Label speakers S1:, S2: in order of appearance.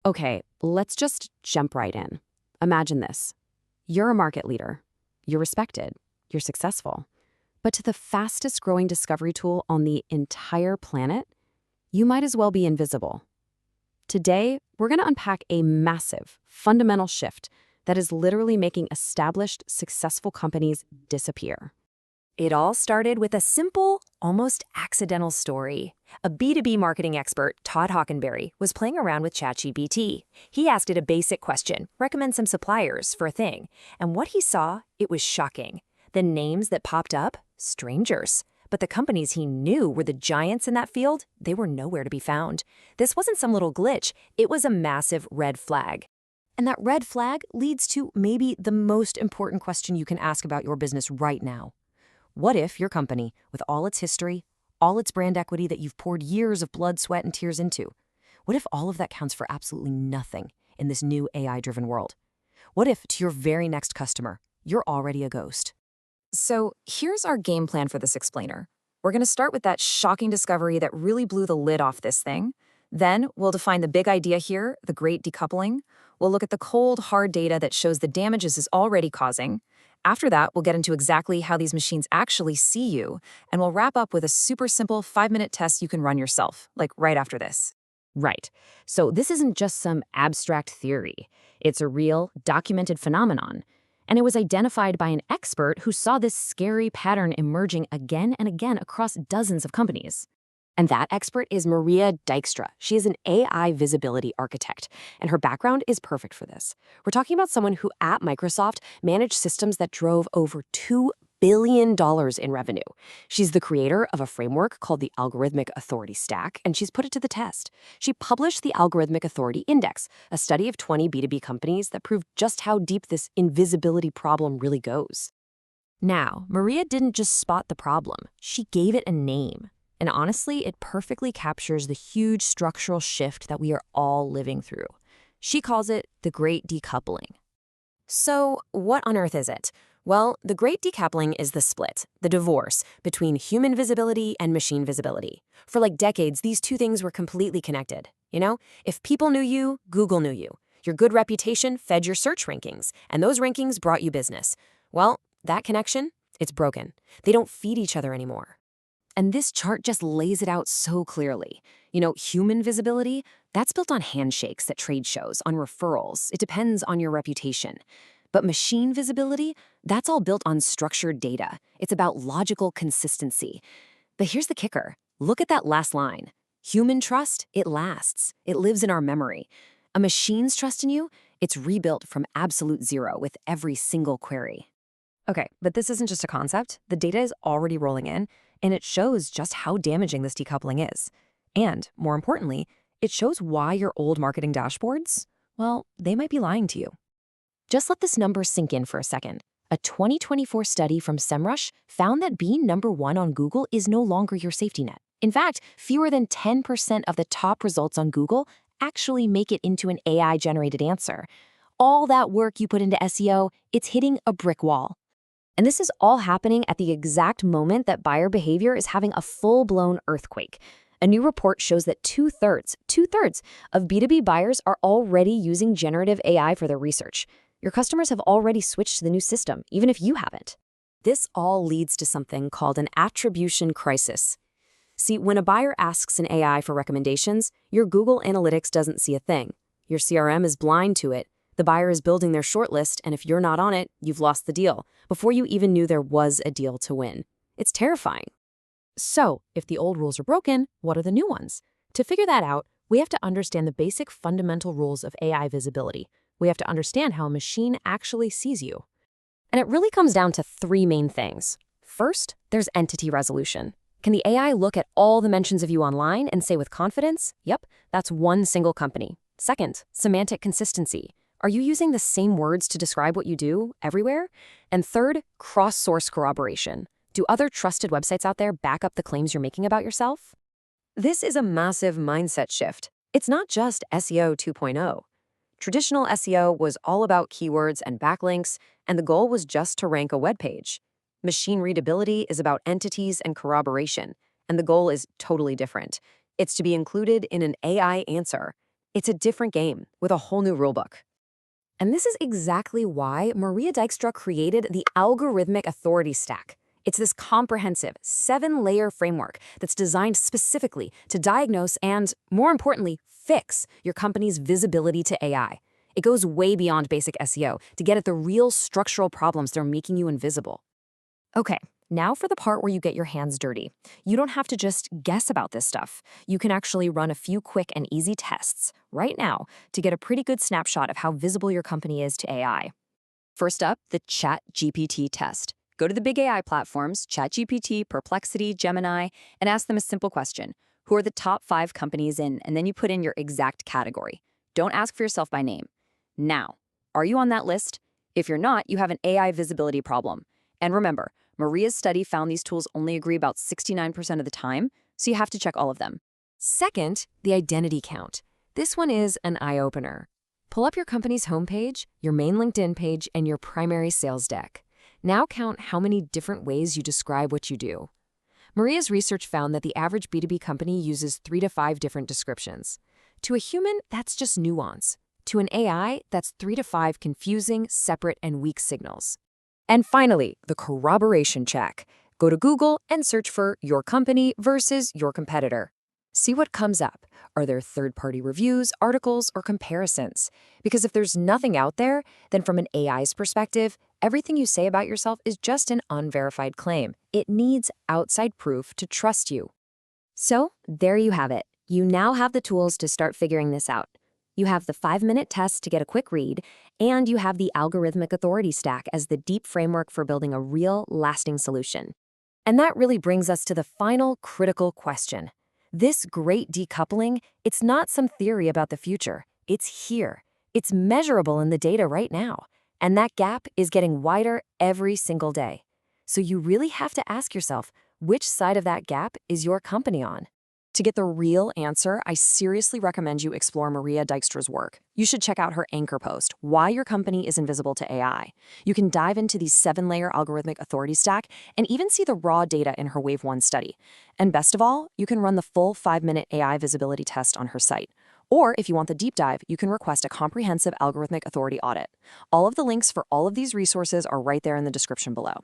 S1: Okay, let's just jump right in. Imagine this. You're a market leader. You're respected. You're successful. But to the fastest growing discovery tool on the entire planet, you might as well be invisible. Today, we're going to unpack a massive, fundamental shift that is literally making established, successful companies disappear.
S2: It all started with a simple, almost accidental story. A B2B marketing expert, Todd Hockenberry, was playing around with ChatGPT. He asked it a basic question, recommend some suppliers for a thing. And what he saw, it was shocking. The names that popped up, strangers. But the companies he knew were the giants in that field, they were nowhere to be found. This wasn't some little glitch, it was a massive red flag. And that red flag leads to maybe the most important question you can ask about your business right now. What if your company, with all its history, all its brand equity that you've poured years of blood, sweat, and tears into, what if all of that counts for absolutely nothing in this new AI-driven world? What if, to your very next customer, you're already a ghost? So here's our game plan for this explainer. We're going to start with that shocking discovery that really blew the lid off this thing. Then we'll define the big idea here, the great decoupling. We'll look at the cold, hard data that shows the damages is already causing. After that, we'll get into exactly how these machines actually see you, and we'll wrap up with a super simple 5-minute test you can run yourself, like right after this.
S1: Right. So this isn't just some abstract theory. It's a real, documented phenomenon. And it was identified by an expert who saw this scary pattern emerging again and again across dozens of companies. And that expert is Maria Dijkstra. She is an AI visibility architect, and her background is perfect for this. We're talking about someone who, at Microsoft, managed systems that drove over $2 billion in revenue. She's the creator of a framework called the Algorithmic Authority Stack, and she's put it to the test. She published the Algorithmic Authority Index, a study of 20 B2B companies that proved just how deep this invisibility problem really goes. Now, Maria didn't just spot the problem, she gave it a name. And honestly, it perfectly captures the huge structural shift that we are all living through. She calls it the Great Decoupling. So, what on earth is it? Well, the Great Decoupling is the split, the divorce, between human visibility and machine visibility. For like decades, these two things were completely connected. You know, if people knew you, Google knew you. Your good reputation fed your search rankings, and those rankings brought you business. Well, that connection, it's broken. They don't feed each other anymore. And this chart just lays it out so clearly. You know, human visibility, that's built on handshakes at trade shows, on referrals. It depends on your reputation. But machine visibility, that's all built on structured data. It's about logical consistency. But here's the kicker. Look at that last line. Human trust, it lasts. It lives in our memory. A machine's trust in you, it's rebuilt from absolute zero with every single query. Okay, but this isn't just a concept. The data is already rolling in, and it shows just how damaging this decoupling is. And, more importantly, it shows why your old marketing dashboards, well, they might be lying to you. Just let this number sink in for a second. A 2024 study from SEMrush found that being number one on Google is no longer your safety net. In fact, fewer than 10% of the top results on Google actually make it into an AI-generated answer. All that work you put into SEO, it's hitting a brick wall. And this is all happening at the exact moment that buyer behavior is having a full-blown earthquake. A new report shows that two-thirds of B2B buyers are already using generative AI for their research. Your customers have already switched to the new system, even if you haven't. This all leads to something called an attribution crisis. See, when a buyer asks an AI for recommendations, your Google Analytics doesn't see a thing. Your CRM is blind to it. The buyer is building their shortlist, and if you're not on it, you've lost the deal, before you even knew there was a deal to win. It's terrifying. So, if the old rules are broken, what are the new ones? To figure that out, we have to understand the basic fundamental rules of AI visibility. We have to understand how a machine actually sees you. And it really comes down to three main things. First, there's entity resolution. Can the AI look at all the mentions of you online and say with confidence, yep, that's one single company? Second, semantic consistency. Are you using the same words to describe what you do everywhere? And third, cross-source corroboration. Do other trusted websites out there back up the claims you're making about yourself? This is a massive mindset shift. It's not just SEO 2.0. Traditional SEO was all about keywords and backlinks, and the goal was just to rank a web page. Machine readability is about entities and corroboration, and the goal is totally different. It's to be included in an AI answer.
S2: It's a different game with a whole new rulebook. And this is exactly why Maria Dijkstra created the Algorithmic Authority Stack. It's this comprehensive 7-layer framework that's designed specifically to diagnose and, more importantly, fix your company's visibility to AI. It goes way beyond basic SEO to get at the real structural problems that are making you invisible. Okay, now for the part where you get your hands dirty. You don't have to just guess about this stuff. You can actually run a few quick and easy tests right now to get a pretty good snapshot of how visible your company is to AI. First up, the ChatGPT test. Go to the big AI platforms, ChatGPT, Perplexity, Gemini, and ask them a simple question. Who are the top 5 companies in? And then you put in your exact category. Don't ask for yourself by name. Now, are you on that list? If you're not, you have an AI visibility problem. And remember, Maria's study found these tools only agree about 69% of the time, so you have to check all of them. Second, the identity count. This one is an eye-opener. Pull up your company's homepage, your main LinkedIn page, and your primary sales deck. Now count how many different ways you describe what you do. Maria's research found that the average B2B company uses 3 to 5 different descriptions. To a human, that's just nuance. To an AI, that's 3 to 5 confusing, separate, and weak signals. And finally, the corroboration check. Go to Google and search for your company versus your competitor. See what comes up. Are there third-party reviews, articles, or comparisons? Because if there's nothing out there, then from an AI's perspective, everything you say about yourself is just an unverified claim. It needs outside proof to trust you. So, there you have it. You now have the tools to start figuring this out. You have the 5-minute test to get a quick read, and you have the Algorithmic Authority Stack as the deep framework for building a real, lasting solution. And that really brings us to the final critical question. This great decoupling, it's not some theory about the future. It's here. It's measurable in the data right now. And that gap is getting wider every single day. So you really have to ask yourself, which side of that gap is your company on? To get the real answer, I seriously recommend you explore Maria Dijkstra's work. You should check out her anchor post, Why Your Company is Invisible to AI. You can dive into the 7-layer algorithmic authority stack and even see the raw data in her Wave 1 study. And best of all, you can run the full 5-minute AI visibility test on her site. Or if you want the deep dive, you can request a comprehensive algorithmic authority audit. All of the links for all of these resources are right there in the description below.